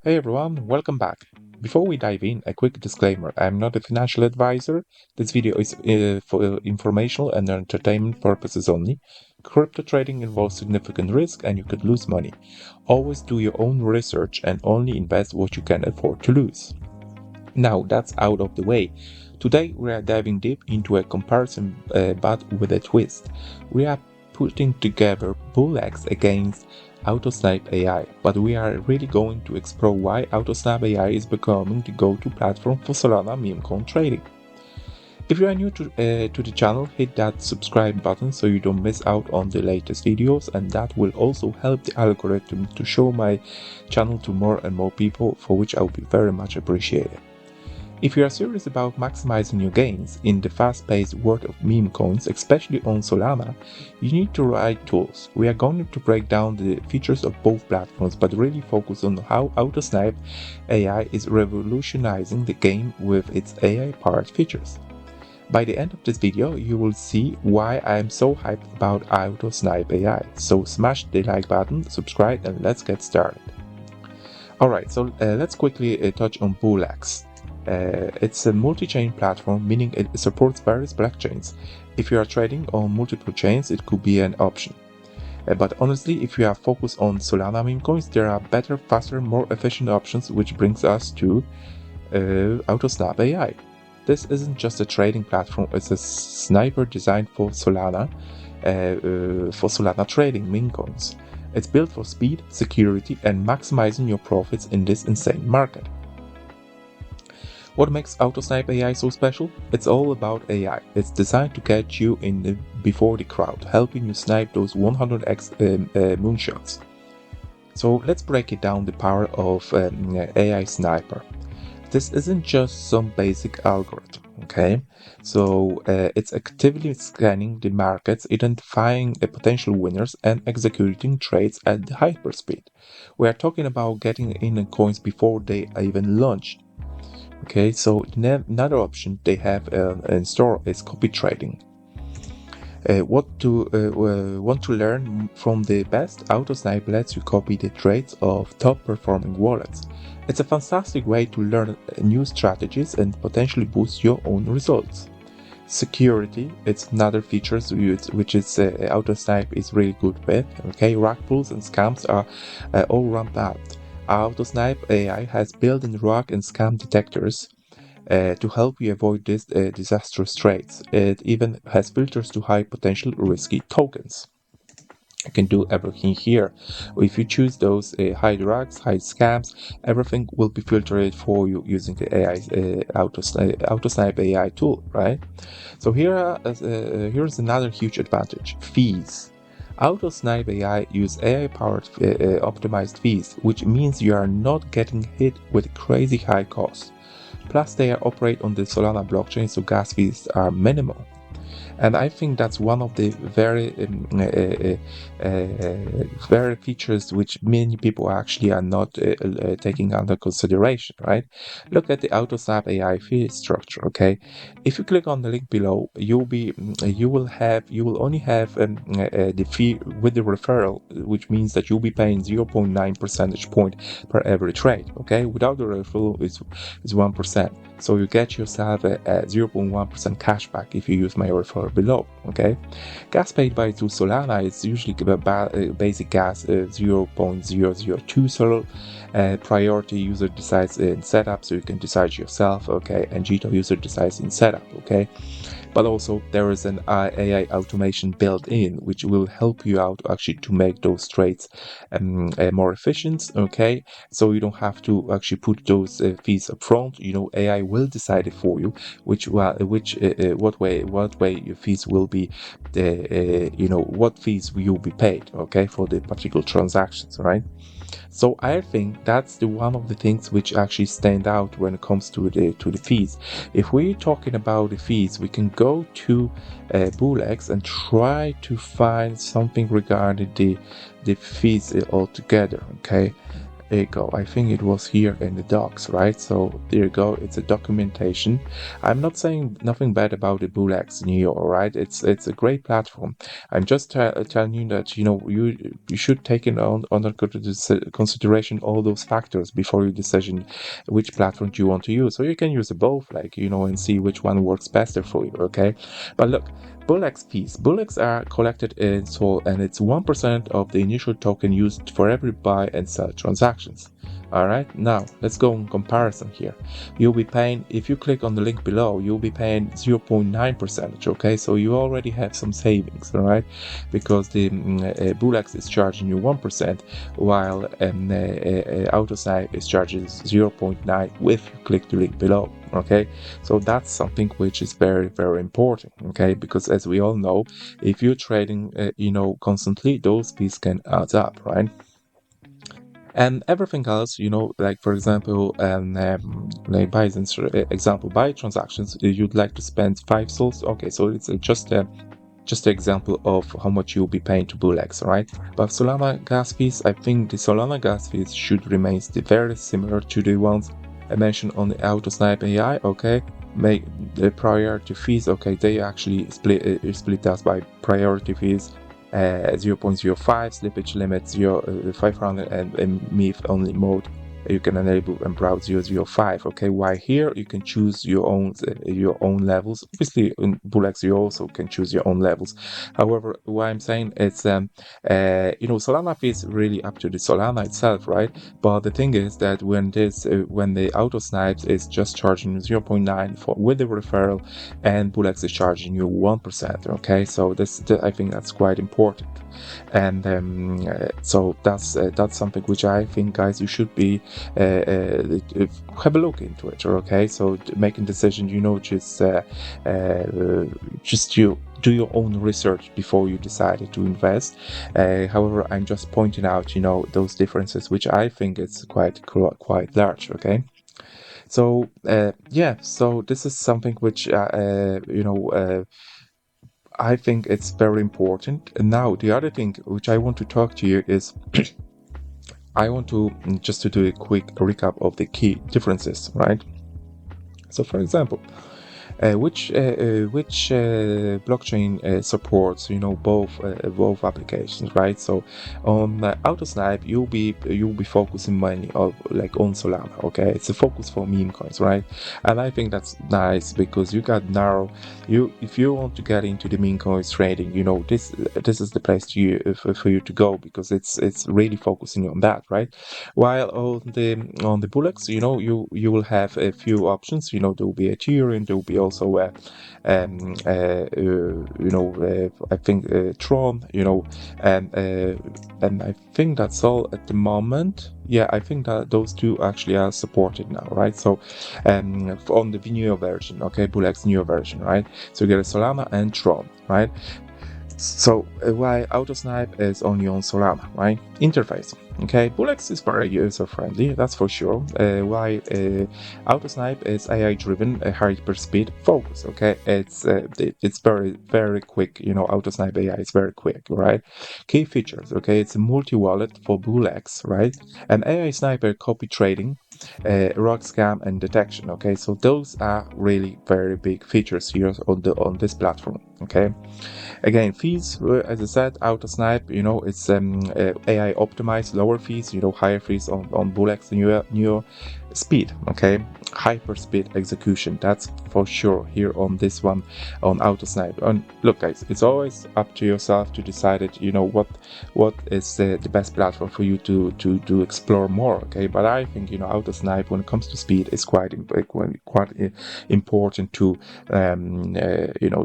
Hey everyone, welcome back. Before we dive in, a quick disclaimer. I'm not a financial advisor. This video is for informational and entertainment purposes only. Crypto trading involves significant risk and you could lose money. Always do your own research and only invest what you can afford to lose. Now that's out of the way. Today we are diving deep into a comparison but with a twist. We are putting together BullX against Autosnipe AI, but we are really going to explore why Autosnipe AI is becoming the go-to platform for Solana memecoin trading. If you are new to the channel, hit that subscribe button so you don't miss out on the latest videos, and that will also help the algorithm to show my channel to more and more people, for which I will be very much appreciated. If you are serious about maximizing your gains in the fast-paced world of meme coins, especially on Solana, you need the right tools. We are going to break down the features of both platforms, but really focus on how Autosnipe AI is revolutionizing the game with its AI-powered features. By the end of this video, you will see why I am so hyped about Autosnipe AI. So smash the like button, subscribe, and let's get started. Alright, so let's quickly touch on BullX. It's a multi-chain platform, meaning it supports various blockchains. If you are trading on multiple chains, it could be an option. But honestly, if you are focused on Solana meme coins, there are better, faster, more efficient options, which brings us to Autosnipe AI. This isn't just a trading platform, it's a sniper designed for Solana trading meme coins. It's built for speed, security, and maximizing your profits in this insane market. What makes Autosnipe AI so special? It's all about AI. It's designed to catch you before the crowd, helping you snipe those 100x moonshots. So let's break it down, the power of AI Sniper. This isn't just some basic algorithm, okay? So it's actively scanning the markets, identifying potential winners, and executing trades at the hyperspeed. We are talking about getting in on coins before they even launch. Okay, so another option they have in store is copy trading. Want to learn from the best? Autosnipe lets you copy the trades of top performing wallets. It's a fantastic way to learn new strategies and potentially boost your own results. Security, it's another feature which is Autosnipe is really good with. Okay, rug pulls and scams are all rampant. Autosnipe AI has built-in rug and scam detectors to help you avoid these disastrous trades. It even has filters to hide potential risky tokens. You can do everything here. If you choose those hide rugs, hide scams, everything will be filtered for you using the AI Autosnipe AI tool, right? So here's another huge advantage: fees. Autosnipe AI use AI-powered optimized fees, which means you are not getting hit with crazy high costs. Plus, they operate on the Solana blockchain, so gas fees are minimal. And I think that's one of the very features which many people actually are not taking under consideration, right? Look at the Autosnipe AI fee structure. Okay, if you click on the link below, you will only have the fee with the referral, which means that you'll be paying 0.9 percentage point per every trade. Okay, without the referral, it's 1%. So you get yourself a 0.1% cashback if you use my referral below. Okay, gas paid by to Solana is usually basic gas 0.002 Sol. Priority user decides in setup, so you can decide yourself. Okay, and Jito user decides in setup. Okay, but also there is an AI automation built in which will help you out actually to make those trades more efficient. Okay, so you don't have to actually put those fees up front. AI will decide it for you what way your fees will be, what fees will be paid, okay, for the particular transactions, right? So I think that's one of the things which actually stand out when it comes to the fees. If we're talking about the fees, we can go to BullX and try to find something regarding the fees altogether. Okay, There you go. I think it was here in the docs, right? So there you go. It's a documentation. I'm not saying nothing bad about the BullX Neo, right? It's a great platform. I'm just telling you that you should take under consideration all those factors before you decision which platform you want to use. So you can use both, like and see which one works better for you. Okay, but look. BullX fees. BullX are collected in Sol, and it's 1% of the initial token used for every buy and sell transactions. Alright, now let's go in comparison here. You'll be paying, if you click on the link below, you'll be paying 0.9%, okay? So you already have some savings, alright? Because the BullX is charging you 1%, while Autosnipe is charging 0.9 if you click the link below, okay? So that's something which is very, very important, okay? Because as we all know, if you're trading, constantly, those fees can add up, right? And everything else, like for example, like by example, buy transactions, you'd like to spend 5 souls. Okay, so it's just an example of how much you'll be paying to BullX, right? But Solana gas fees, I think the Solana gas fees should remain very similar to the ones I mentioned on the Autosnipe AI. Okay, make the priority fees. Okay, they actually split us by priority fees. 0.05 slippage limit 500 and MEF only mode you can enable and browse 0.05. Okay, while here you can choose your own levels. Obviously in BullX you also can choose your own levels. However, what I'm saying it's Solana fee is really up to the Solana itself, right? But the thing is that when the Autosnipe is just charging 0.9 for with the referral, and BullX is charging you 1%. Okay, so I think that's quite important, and so that's something which I think, guys, you should be have a look into it. Okay, so making decision, just you do your own research before you decide to invest. However, I'm just pointing out those differences, which I think it's quite large. Okay, so so this is something which I think it's very important. And now the other thing which I want to talk to you is I want to just to do a quick recap of the key differences, right? So for example, which blockchain supports both applications, right? So on Autosnipe you'll be focusing mainly on Solana. Okay, it's a focus for meme coins, right? And I think that's nice because you got narrow. If you want to get into the meme coins trading, this is the place for you to go, because it's really focusing on that, right? While on the BullX, you will have a few options. There will be Ethereum, there will be also I think Tron, and I think that's all at the moment. Yeah, I think that those two actually are supported now, right? So on the Neo version, okay, BullX Neo version, right? So you get a Solana and Tron, right? So why Autosnipe is only on Solana, right? Interface. Okay, BullX is very user-friendly, that's for sure. Why Autosnipe is AI-driven, hyper-speed focus. Okay, it's very, very quick. Autosnipe AI is very quick, right? Key features. Okay, it's a multi-wallet for BullX, right? And AI sniper copy trading, rug scam and detection. Okay, so those are really very big features here on this platform. Okay. Again, fees, as I said, Autosnipe, it's AI optimized, lower fees, higher fees on BullX Neo speed, okay, hyper speed execution. That's for sure here on this one on Autosnipe. And look, guys, it's always up to yourself to decide it. What is the best platform for you to explore more. Okay, but I think Autosnipe, when it comes to speed, is quite important to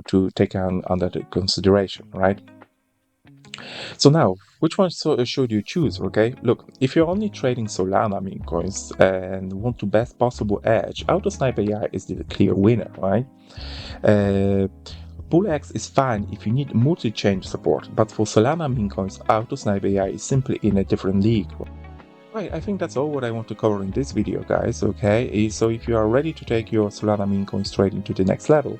to take under the consideration, right? So now, which one should you choose? Okay, look, if you're only trading Solana meme coins and want the best possible edge, Autosnipe AI is the clear winner, right? BullX is fine if you need multi-chain support, but for Solana meme coins, Autosnipe AI is simply in a different league. Right, I think that's all what I want to cover in this video, guys, okay? So if you are ready to take your Solana meme coins trading to the next level,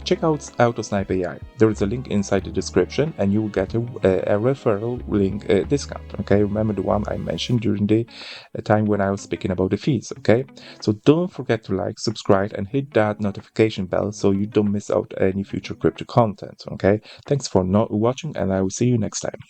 check out Autosnipe Ai. There is a link inside the description and you will get a referral link discount, okay? Remember the one I mentioned during the time when I was speaking about the fees, okay? So don't forget to like, subscribe, and hit that notification bell so you don't miss out any future crypto content, okay? Thanks for watching, and I will see you next time.